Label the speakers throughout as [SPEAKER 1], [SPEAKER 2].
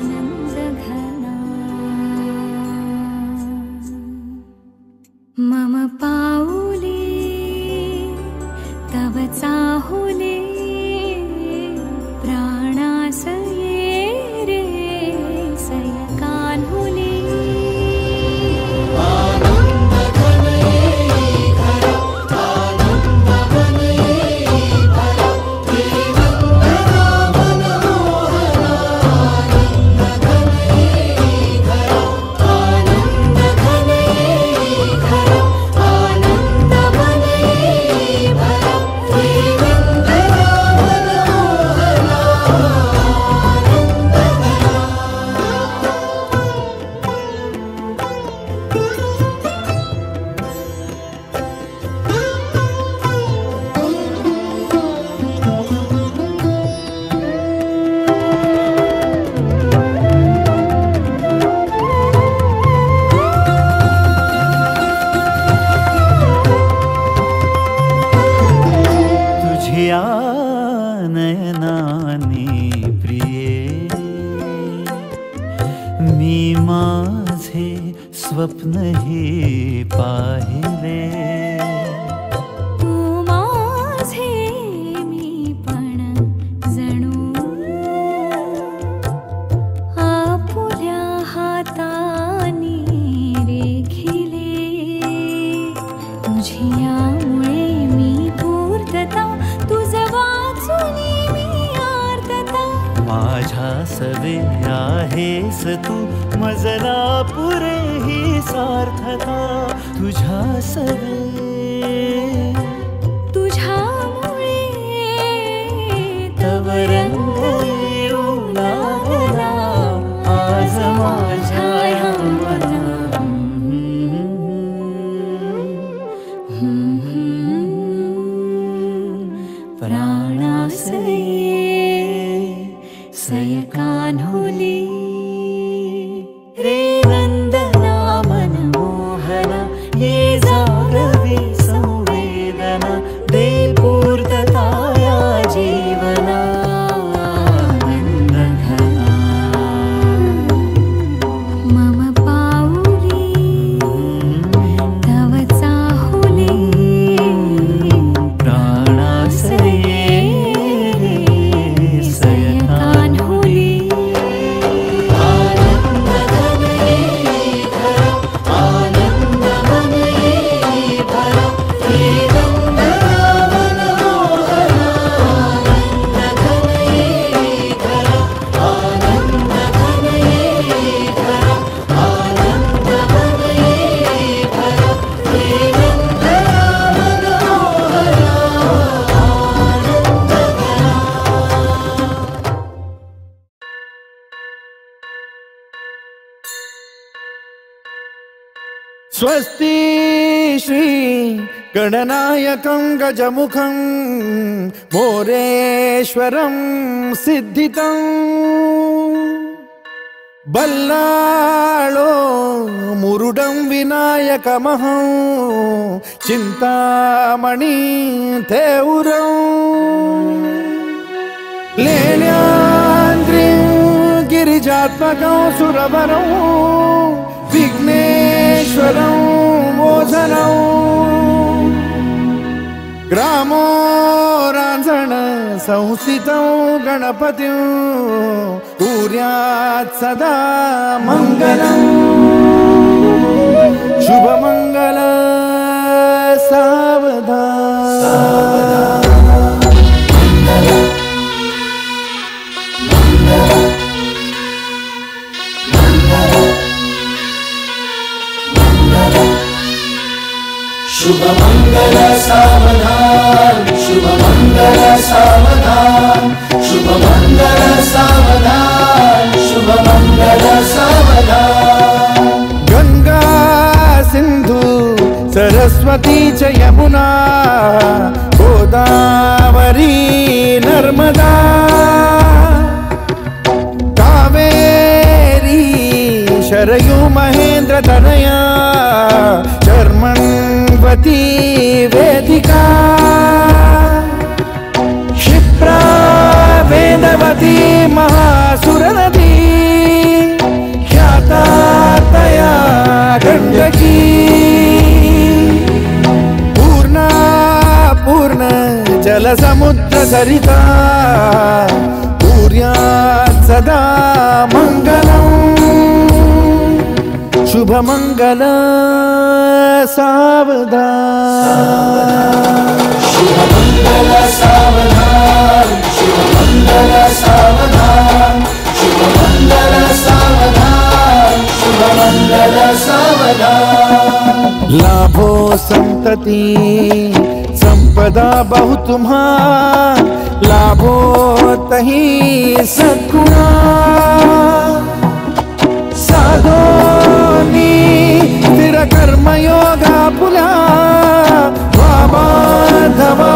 [SPEAKER 1] जीवनानन्दघना मम पाऊले तव चाहुले प्राणासये रे सयकान्हुले
[SPEAKER 2] नयनाने प्रिये मी माझे स्वप्न हे पाहिले
[SPEAKER 1] तू माझे मी पण जणू आपुल्या हाताने रेखिले तुझ्यामुळे मी पूर्तता
[SPEAKER 2] माझ्या सवे आहेस तू मजला पुरे ही सार्थता तुझ्या सवे
[SPEAKER 1] तुझ्यामुळे तव रंग येऊ लागला आज माझ्या ह्या मना प्राणासये सयकान्हुले रे वंदना मनमोहना ये जागवे संवेदना दे पूर्तता या जीवनानन्दघना मम पाऊले तव चाहुले प्राणासये
[SPEAKER 3] स्वस्ति श्री गणनायकं गजमुखं मोरेश्वरं सिद्धितं बल्लाळो मुरुडं विनायकमहं चिंतामणि थेउरं लेण्याद्रिं गिरिजात्मकं सुरवरं विघ्नेश्वरं मोचनं ग्रामो रांझण संस्थितं गणपतिं कुर्यात् सदा मंगलं शुभमंगल सावधान
[SPEAKER 4] शुभ मंगल सावधान शुभ मंगल सावधान शुभ मंगल सावधान शुभ मंगल सावधान
[SPEAKER 3] गंगा सिंधु सरस्वती च यमुना गोदावरी नर्मदा कावेरी शरयू महेंद्र तनया चर्मण्वती वेदिका क्षिप्रा वेदवती जलसमुद्र सरिता कुर्यात् सदा मङ्गलम् शुभमङ्गल सावधान
[SPEAKER 4] शुभमङ्गल सावधान शुभमङ्गल सावधान शुभमङ्गल सावधान शुभमङ्गल सावधान।
[SPEAKER 3] लाभो संतति संपदा बहु तुम्हार लाभो तही सद्गुणा साधोनी स्थिर कर्मयोगा पुला वामाधवा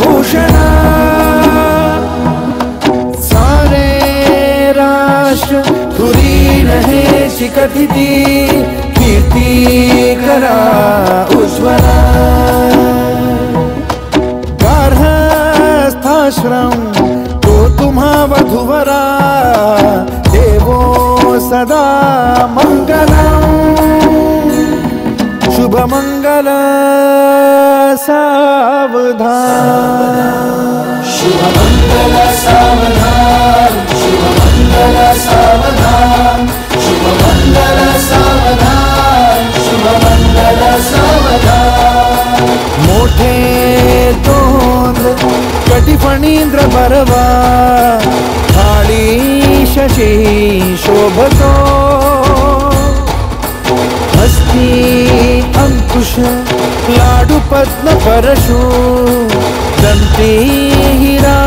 [SPEAKER 3] भूषण सारे राष्ट्र तुरी रहे शिखतिथि कीर्ति करा उज्ज्वला गार्हस्थाश्रम तो तुम्हा वधुवरा देवो सदा मंगलम् शुभमंगल सावधान
[SPEAKER 4] शुभमङ्गल सावधान शुभमङ्गल सावधान शुभमङ्गल सावधान शुभमङ्गल सावधान।
[SPEAKER 3] मोठे तोंड कटिफणींद्र बरवा थाळी शशी शोभतो हस्ती अंकुश लाडू पद्म परशु दंती हिरा